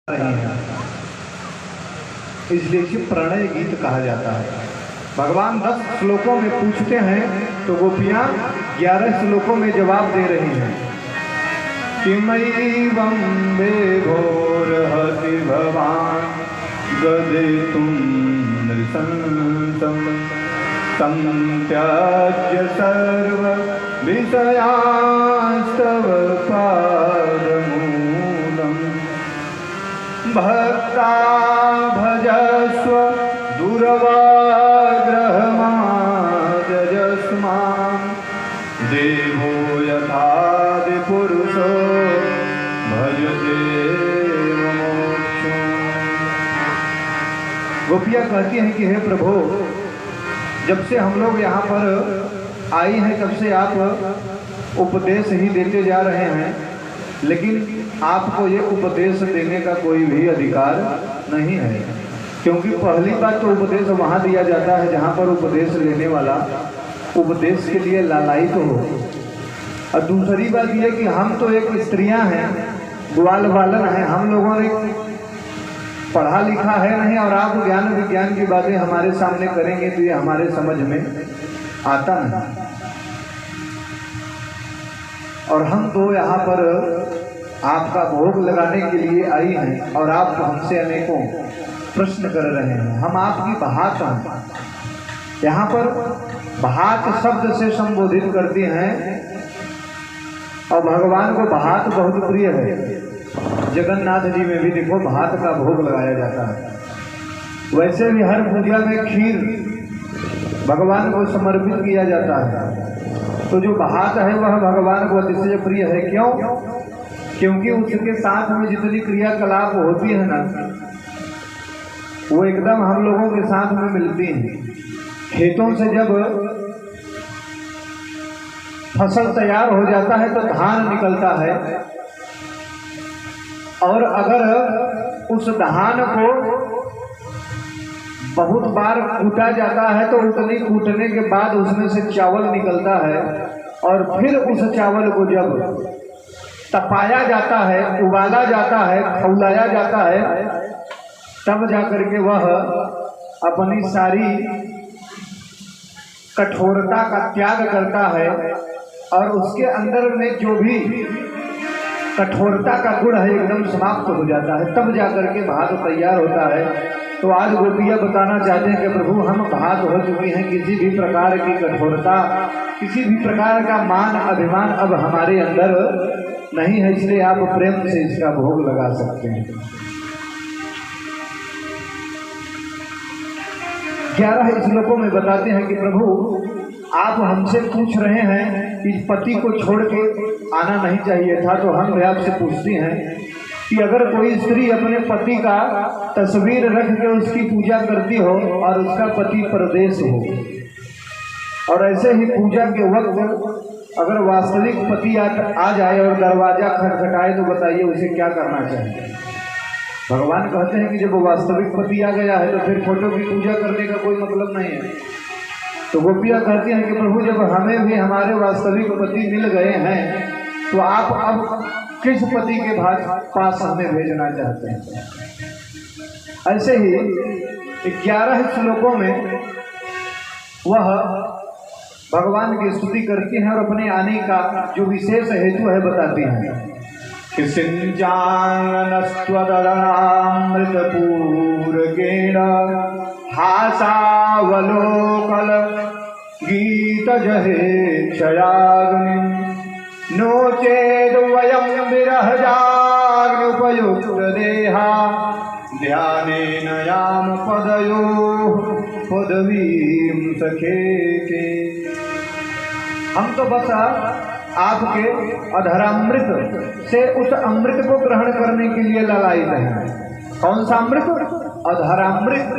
रही हैं, इसलिए इसे प्रणय गीत कहा जाता है। भगवान 10 श्लोकों में पूछते हैं तो गोपियां 11 श्लोकों में जवाब दे रही हैं। किमैवं विभोर्हति भवान् गदितुं नृशंसं तं त्याज्य सर्व विषयांस्तव पादमूलम् भक्ता भजस्व दुर्वाग्रहमाजस्मान् देवो यथादिपुरुषो भजते मोक्षम्। गोपियाँ कहती हैं कि हे प्रभु, जब से हम लोग यहाँ पर आई हैं तब से आप उपदेश ही देते जा रहे हैं, लेकिन आपको ये उपदेश देने का कोई भी अधिकार नहीं है, क्योंकि पहली बात तो उपदेश वहाँ दिया जाता है जहाँ पर उपदेश लेने वाला उपदेश के लिए लालायित तो हो, और दूसरी बात यह कि हम तो एक स्त्रियां हैं, ग्वाल बालन हैं, हम लोगों ने पढ़ा लिखा है नहीं, और आप ज्ञान विज्ञान की बातें हमारे सामने करेंगे तो ये हमारे समझ में आता नहीं। और हम तो यहाँ पर आपका भोग लगाने के लिए आई हैं और आप हमसे अनेकों प्रश्न कर रहे हैं। हम आपकी बहात हैं, यहाँ पर बहात शब्द से संबोधित करती हैं, और भगवान को बहात बहुत प्रिय है। जगन्नाथ जी में भी देखो बहात का भोग लगाया जाता है। वैसे भी हर पूजा में खीर भगवान को समर्पित किया जाता है, तो जो बहात है वह भगवान को अतिशय प्रिय है। क्यों? क्योंकि उसके साथ में जितनी क्रियाकलाप होती है ना, वो एकदम हम लोगों के साथ में मिलती हैं। खेतों से जब फसल तैयार हो जाता है तो धान निकलता है, और अगर उस धान को बहुत बार कूटा जाता है तो उतनी कूटने के बाद उसमें से चावल निकलता है, और फिर उस चावल को जब तपाया जाता है, उबाला जाता है, खौलाया जाता है, तब जाकर के वह अपनी सारी कठोरता का त्याग करता है, और उसके अंदर में जो भी कठोरता का गुण है एकदम समाप्त हो जाता है, तब जाकर के भात तैयार होता है। तो आज गोपियाँ बताना चाहते हैं कि प्रभु, हम भात हो चुकी हैं, किसी भी प्रकार की कठोरता, किसी भी प्रकार का मान अभिमान अब हमारे अंदर नहीं है, इसलिए आप प्रेम से इसका भोग लगा सकते हैं। 11 श्लोकों में बताते हैं कि प्रभु, आप हमसे पूछ रहे हैं कि पति को छोड़ के आना नहीं चाहिए था, तो हम आपसे पूछते हैं कि अगर कोई स्त्री अपने पति का तस्वीर रख के उसकी पूजा करती हो और उसका पति परदेश हो, और ऐसे ही पूजा के वक्त अगर वास्तविक पति आ जाए और दरवाजा खटखटाए, तो बताइए उसे क्या करना चाहिए? भगवान कहते हैं कि जब वास्तविक पति आ गया है तो फिर फोटो की पूजा करने का कोई मतलब नहीं है। तो गोपियाँ कहती हैं कि प्रभु, जब हमें भी हमारे वास्तविक पति मिल गए हैं, तो आप अब किस पति के पास हमें भेजना चाहते हैं? ऐसे ही 11 श्लोकों में वह भगवान की स्तुति करती हैं और अपने आने का जो विशेष हेतु है बताती हैं। किसिंचानस्त्वदनामृतपूरकेण हासावलोकल गीत जहेक्षयाग्निं नो चेद वयं विरहजाग्नुपयुक्त देहा ध्यानेन याम पदयोः पदवीं सखेके। हम तो बस आपके अधरामृत से उस अमृत को ग्रहण करने के लिए लालायित हैं। कौन सा अमृत? अधरामृत।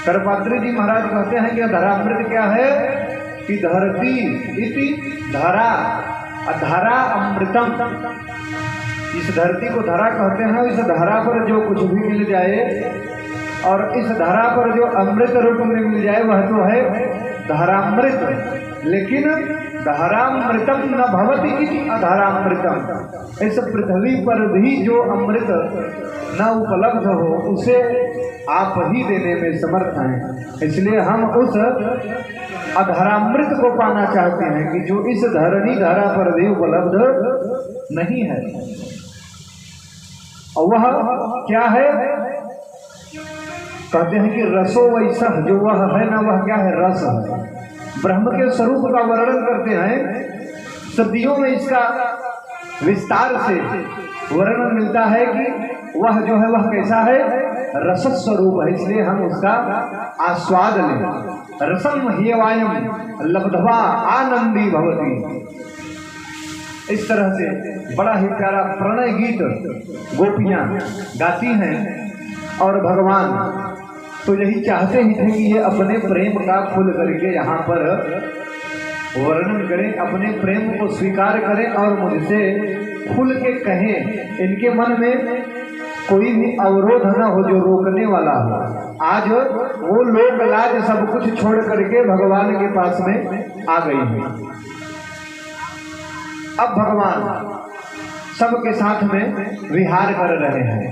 करपात्री जी महाराज कहते हैं कि अधरामृत क्या है? कि धरती इति धरा, अधरा अमृतम। इस धरती को धरा कहते हैं। इस धरा पर जो कुछ भी मिल जाए और इस धरा पर जो अमृत रूप में मिल जाए वह तो है धरामृत। लेकिन धरामृतम न भवति इति अधरामृतम। इस पृथ्वी पर भी जो अमृत न उपलब्ध हो उसे आप ही देने में समर्थ हैं। इसलिए हम उस अधरामृत को पाना चाहते हैं कि जो इस धरणी धरा पर भी उपलब्ध नहीं है। और वह क्या है? कहते हैं कि रसो वैसा जो वह है ना, वह क्या है? रस है। ब्रह्म के स्वरूप का वर्णन करते हैं, सदियों में इसका विस्तार से वर्णन मिलता है कि वह जो है वह कैसा है? रस स्वरूप है। इसलिए हम उसका आस्वाद लें। रसम ह्यवायम लब्ध्वा आनंदी भवति। इस तरह से बड़ा ही प्यारा प्रणय गीत गोपियां गाती हैं। और भगवान तो यही चाहते ही थे कि ये अपने प्रेम का खुल करके यहाँ पर वर्णन करें, अपने प्रेम को स्वीकार करें और मुझसे खुल के कहें। इनके मन में कोई भी अवरोध न हो जो रोकने वाला हो। आज वो लोक लाज सब कुछ छोड़ करके भगवान के पास में आ गई है। अब भगवान सबके साथ में विहार कर रहे हैं।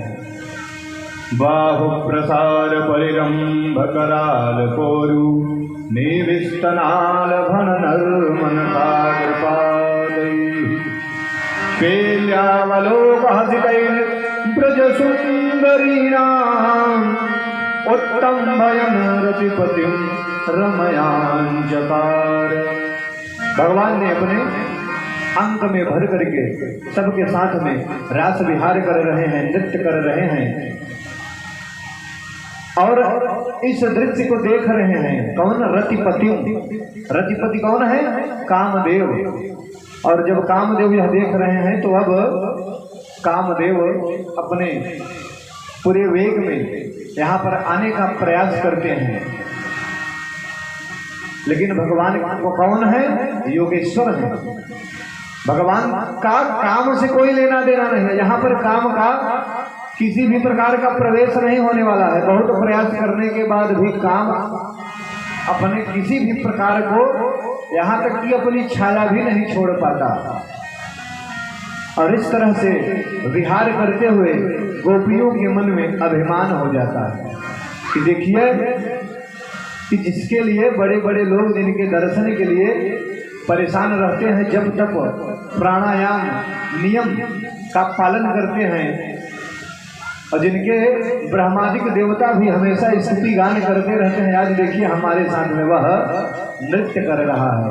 बाहु प्रसार परिरंभ कराल कोरु निविष्टनाल भन नर्मन पेल्यावलोक हसितैर ब्रज सुंदरीणाम उत्तम भयन रतिपतिम रमयांजकार। भगवान ने अपने अंक में भर करके सबके साथ में रास विहार कर रहे हैं, नृत्य कर रहे हैं और इस दृश्य को देख रहे हैं। कौन? रतिपति। रतिपति कौन है? कामदेव। और जब कामदेव यह देख रहे हैं तो अब कामदेव अपने पूरे वेग में यहाँ पर आने का प्रयास करते हैं। लेकिन भगवान को कौन है? योगेश्वर है। भगवान का काम से कोई लेना देना नहीं है। यहाँ पर काम का किसी भी प्रकार का प्रवेश नहीं होने वाला है। बहुत प्रयास करने के बाद भी काम अपने किसी भी प्रकार को, यहाँ तक कि अपनी छाया भी नहीं छोड़ पाता। और इस तरह से विहार करते हुए गोपियों के मन में अभिमान हो जाता है कि देखिए कि जिसके लिए बड़े बड़े लोग जिनके दर्शन के लिए परेशान रहते हैं, जब तक प्राणायाम नियम का पालन करते हैं और जिनके ब्रह्मादिक देवता भी हमेशा स्तुति गान करते रहते हैं, आज देखिए हमारे साथ में वह नृत्य कर रहा है।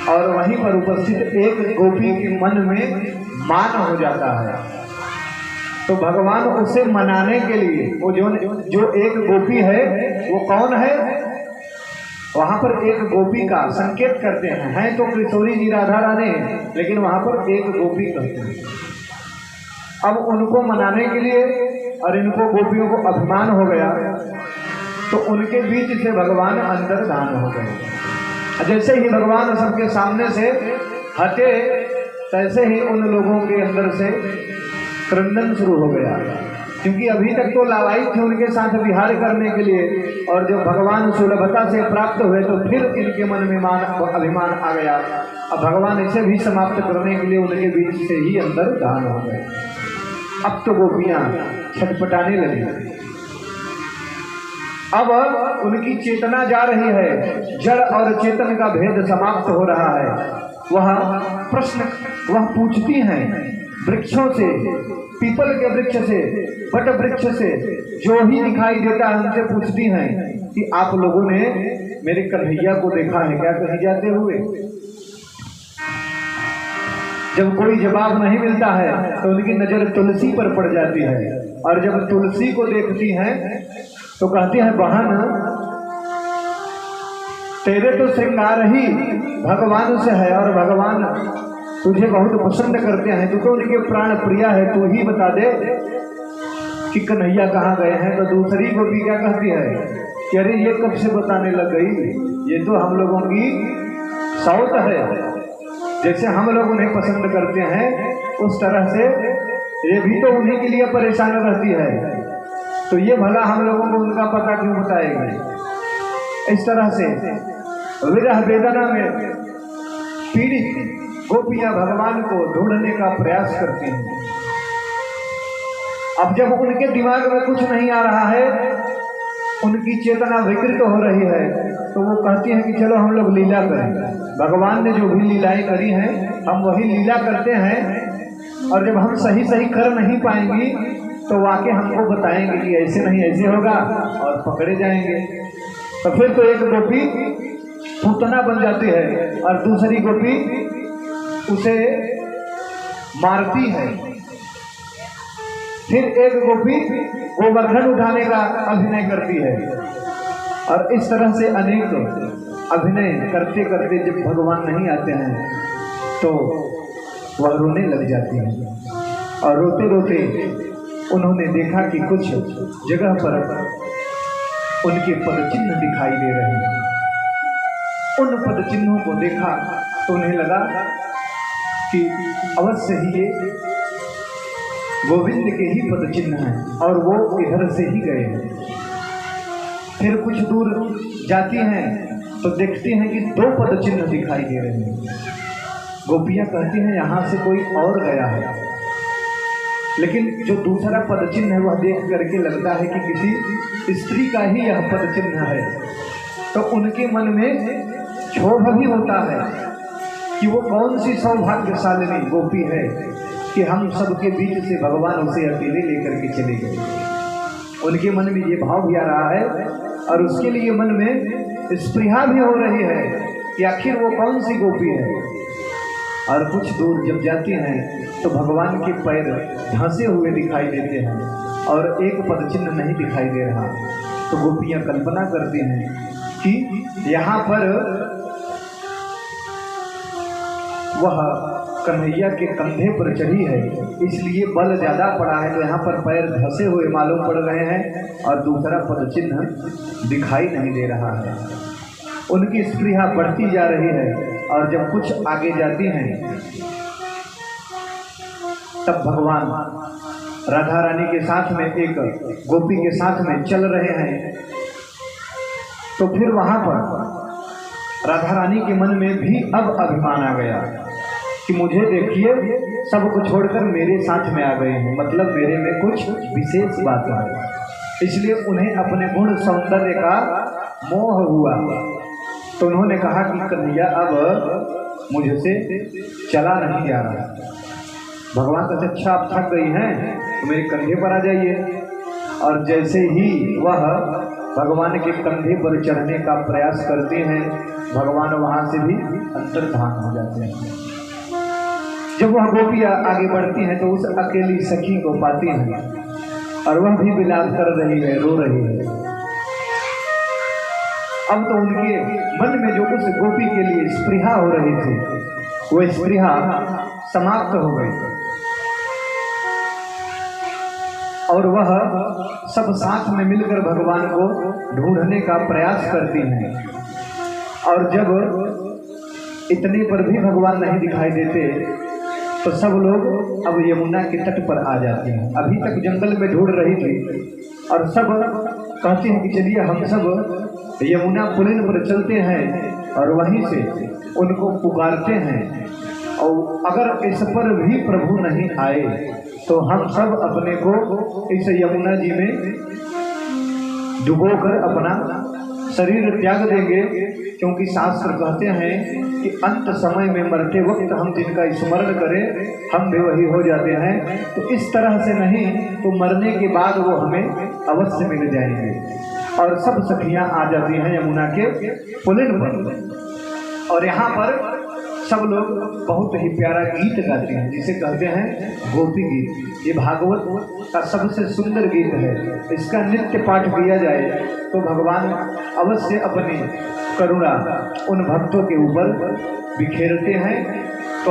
और वहीं पर उपस्थित एक गोपी के मन में मान हो जाता है। तो भगवान उसे मनाने के लिए वो जो एक गोपी है वो कौन है? वहां पर एक गोपी का संकेत करते हैं तो किशोरी जी राधा रानी, लेकिन वहां पर एक गोपी कहते हैं। अब उनको मनाने के लिए और इनको गोपियों को अभिमान हो गया तो उनके बीच से भगवान अंतर्धान हो गए। जैसे ही भगवान सबके सामने से हटे तैसे ही उन लोगों के अंदर से क्रंदन शुरू हो गया, क्योंकि अभी तक तो लावाई थे उनके साथ विहार करने के लिए, और जब भगवान सुलभता से प्राप्त हुए तो फिर इनके मन में अभिमान आ गया। अब भगवान इसे भी समाप्त करने के लिए उनके बीच से ही अंतर्धान हो गए। अब तो गोपियां छटपटाने लगी। अब उनकी चेतना जा रही है, जड़ और चेतन का भेद समाप्त हो रहा है। वह पूछती हैं वृक्षों से, पीपल के वृक्ष से, बट वृक्ष से, जो ही दिखाई देता है उनसे पूछती हैं कि आप लोगों ने मेरे कन्हैया को देखा है क्या कहीं जाते हुए? जब कोई जवाब नहीं मिलता है तो उनकी नजर तुलसी पर पड़ जाती है, और जब तुलसी को देखती हैं तो कहती है बहन तेरे तो श्रृंगार ही भगवान से है और भगवान तुझे बहुत पसंद करते हैं, तू तो उनके प्राण प्रिया है, तू ही बता दे कि कन्हैया कहाँ गए हैं। तो दूसरी गोपी क्या कहती है कि अरे ये कब से बताने लग गई, ये तो हम लोगों की सौत है, जैसे हम लोग उन्हें पसंद करते हैं उस तरह से ये भी तो उन्हीं के लिए परेशान रहती है, तो ये भला हम लोगों को उनका पता क्यों बताएगी। इस तरह से विरह वेदना में पीड़ित गोपियां भगवान को ढूंढने का प्रयास करती हैं। अब जब उनके दिमाग में कुछ नहीं आ रहा है, उनकी चेतना विकृत हो रही है, तो वो कहती हैं कि चलो हम लोग लीला करें। भगवान ने जो भी लीलाएं करी हैं हम वही लीला करते हैं, और जब हम सही सही कर नहीं पाएंगी तो वाकई हमको बताएंगे कि ऐसे नहीं ऐसे होगा और पकड़े जाएंगे। तो फिर तो एक गोपी पूतना बन जाती है और दूसरी गोपी उसे मारती है। फिर एक गोपी गोवर्धन उठाने का अभिनय करती है, और इस तरह से अनेक अभिनय करते करते जब भगवान नहीं आते हैं तो वह रोने लग जाती है। और रोते रोते उन्होंने देखा कि कुछ जगह पर उनके पदचिन्ह दिखाई दे रहे हैं। उन पदचिन्हों को देखा तो उन्हें लगा कि अवश्य ही ये गोविंद के ही पदचिन्ह हैं और वो इधर से ही गए हैं। फिर कुछ दूर जाती हैं तो देखती हैं कि 2 पदचिन्ह दिखाई दे रहे हैं। गोपियां कहती हैं यहाँ से कोई और गया है, लेकिन जो दूसरा पदचिन्ह है वह देख करके लगता है कि किसी स्त्री का ही यह पदचिन्ह है। तो उनके मन में क्षोभ भी होता है कि वो कौन सी सौभाग्यशालिनी गोपी है कि हम सबके बीच से भगवान उसे अकेले लेकर के चले गए। उनके मन में ये भाव भी आ रहा है और उसके लिए मन में स्पृहा भी हो रही है कि आखिर वो कौन सी गोपी है। और कुछ दूर जब जाती हैं तो भगवान के पैर धंसे हुए दिखाई देते हैं और एक पदचिन्ह नहीं दिखाई दे रहा। तो गोपियां कल्पना करती हैं कि यहाँ पर वह कन्हैया के कंधे पर चढ़ी है, इसलिए बल ज़्यादा पड़ा है, तो यहाँ पर पैर धंसे हुए मालूम पड़ रहे हैं और दूसरा पदचिन्ह दिखाई नहीं दे रहा है। उनकी स्पृहा बढ़ती जा रही है और जब कुछ आगे जाती हैं तब भगवान राधा रानी के साथ में एक गोपी के साथ में चल रहे हैं। तो फिर वहां पर राधा रानी के मन में भी अब अभिमान आ गया कि मुझे देखिए सब कुछ छोड़कर मेरे साथ में आ गए हैं, मतलब मेरे में कुछ विशेष बात है। इसलिए उन्हें अपने गुण सौंदर्य का मोह हुआ। तो उन्होंने कहा कि कन्हैया अब मुझसे चला नहीं जा रहा। भगवान कहते अच्छा आप थक गई हैं तो मेरे कंधे पर आ जाइए। और जैसे ही वह भगवान के कंधे पर चढ़ने का प्रयास करते हैं भगवान वहाँ से भी अंतर्धान हो जाते हैं। जब वह गोपियाँ आगे बढ़ती हैं तो उस अकेली सखी को पाती हैं और वह भी विलाप कर रही है, रो रही है। अब तो उनके मन में जो उस गोपी के लिए स्पृहा हो रही थी वो स्पृहा समाप्त हो गई और वह सब साथ में मिलकर भगवान को ढूंढने का प्रयास करती हैं। और जब इतने पर भी भगवान नहीं दिखाई देते तो सब लोग अब यमुना के तट पर आ जाते हैं। अभी तक जंगल में ढूंढ रही थी और सब कहते हैं कि चलिए हम सब यमुना पुलिन पर चलते हैं और वहीं से उनको पुकारते हैं, और अगर इस पर भी प्रभु नहीं आए तो हम सब अपने को इस यमुना जी में डुबोकर अपना शरीर त्याग देंगे, क्योंकि शास्त्र कहते हैं कि अंत समय में मरते वक्त हम जिनका स्मरण करें हम भी वही हो जाते हैं। तो इस तरह से नहीं तो मरने के बाद वो हमें अवश्य मिल जाएंगे। और सब सखियां आ जाती हैं यमुना के पुलिन पर और यहाँ पर सब लोग बहुत ही प्यारा गीत गाते हैं जिसे कहते हैं गोपी गीत। ये भागवत का सबसे सुंदर गीत है। इसका नित्य पाठ किया जाए तो भगवान अवश्य अपनी करुणा उन भक्तों के ऊपर बिखेरते हैं